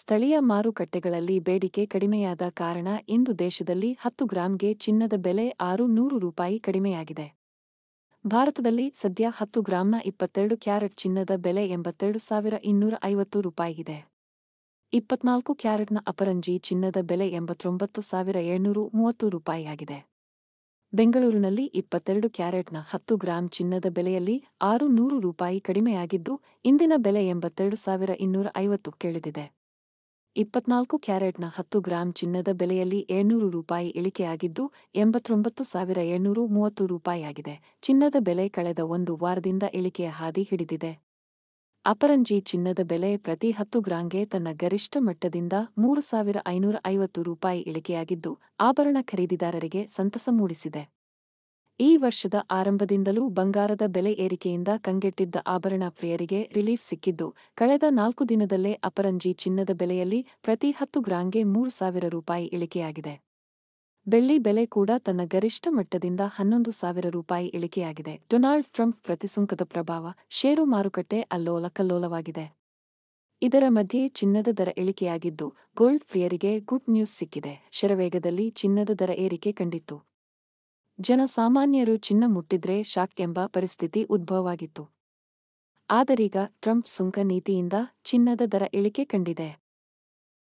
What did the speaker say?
ಸ್ಥಳೀಯ ಮಾರುಕಟ್ಟೆಗಳಲ್ಲಿ ಬೇಡಿಕೆ ಕಡಿಮೆಯಾದ ಕಾರಣ ಇಂದು ದೇಶದಲ್ಲಿ 10 ಗ್ರಾಂಗೆ ಚಿನ್ನದ ಬೆಲೆ ₹600 ಕಡಿಮೆಯಾಗಿದೆ. ಭಾರತದಲ್ಲಿ ಸದ್ಯ 10 ಗ್ರಾಂನ 22 ಕ್ಯಾರೆಟ್ ಚಿನ್ನದ ಬೆಲೆ ₹82,250 ಇದೆ. 24 ಕ್ಯಾರೆಟ್ನ ಅಪರಂಜಿ ಚಿನ್ನದ ಬೆಲೆ ₹89,730 ಆಗಿದೆ. ಬೆಂಗಳೂರಿನಲ್ಲಿ 22 ಕ್ಯಾರೆಟ್ನ 10 ಗ್ರಾಂ ಚಿನ್ನದ ಬೆಲೆಯಲ್ಲಿ ₹600 ಕಡಿಮೆಯಾಗಿದ್ದು, ಇಂದಿನ ಬೆಲೆ ₹82,250 ಇಳಿದಿದೆ. 24 ಕ್ಯಾರೆಟ್ನ 10 ಗ್ರಾಂ ಚಿನ್ನದ ಬೆಲೆಯಲ್ಲಿ ₹700 ಇಳಿಕೆಯಾಗಿದ್ದು, ₹89,730 ಆಗಿದೆ. ಚಿನ್ನದ ಬೆಲೆ ಕಳೆದ ಒಂದು ವಾರದಿಂದ ಇಳಿಕೆಯ ಹಾದಿ ಹಿಡಿದಿದೆ. ಅಪರಂಜಿ ಚಿನ್ನದ ಬೆಲೆ ಪ್ರತಿ 10 ಗ್ರಾಂಗೆ ತನ್ನ ಗರಿಷ್ಠ ಮಟ್ಟದಿಂದ ₹3,550 ಇಳಿಕೆಯಾಗಿದ್ದು, ಆಭರಣ ಖರೀದಿದಾರರಿಗೆ ಸಂತಸ ಮೂಡಿಸಿದೆ. ಈ ವರ್ಷದ ಆರಂಭದಿಂದಲೂ ಬಂಗಾರದ ಬೆಲೆ ಏರಿಕೆಯಿಂದ ಕಂಗೆಟ್ಟಿದ್ದ ಆಭರಣ ಪ್ರಿಯರಿಗೆ ರಿಲೀಫ್ ಸಿಕ್ಕಿದ್ದು, ಕಳೆದ 4 ದಿನದಲ್ಲೇ ಅಪರಂಜಿ ಚಿನ್ನದ ಬೆಲೆಯಲ್ಲಿ ಪ್ರತಿ 10 ಗ್ರಾಂಗೆ ₹3,000 ಇಳಿಕೆಯಾಗಿದೆ. ಬೆಳ್ಳಿ ಬೆಲೆ ಕೂಡ ತನ್ನ ಗರಿಷ್ಠ ಮಟ್ಟದಿಂದ ₹11,000 ಇಳಿಕೆಯಾಗಿದೆ. ಡೊನಾಲ್ಡ್ ಟ್ರಂಪ್ ಪ್ರತಿಸುಂಕದ ಪ್ರಭಾವ, ಷೇರು ಮಾರುಕಟ್ಟೆ ಅಲ್ಲೋಲಕಲ್ಲೋಲವಾಗಿದೆ. ಇದರ ಮಧ್ಯೆ ಚಿನ್ನದ ದರ ಇಳಿಕೆಯಾಗಿದ್ದು, ಗೋಲ್ಡ್ ಪ್ರಿಯರಿಗೆ ಗುಡ್ ನ್ಯೂಸ್ ಸಿಕ್ಕಿದೆ. ಶರವೇಗದಲ್ಲಿ ಚಿನ್ನದ ದರ ಏರಿಕೆ ಕಂಡಿತ್ತು. ಜನಸಾಮಾನ್ಯರು ಚಿನ್ನ ಮುಟ್ಟಿದ್ರೆ ಶಾಕ್ ಎಂಬ ಪರಿಸ್ಥಿತಿ ಉದ್ಭವವಾಗಿತ್ತು. ಆದರೀಗ ಟ್ರಂಪ್ ಸುಂಕ ನೀತಿಯಿಂದ ಚಿನ್ನದ ದರ ಇಳಿಕೆ ಕಂಡಿದೆ.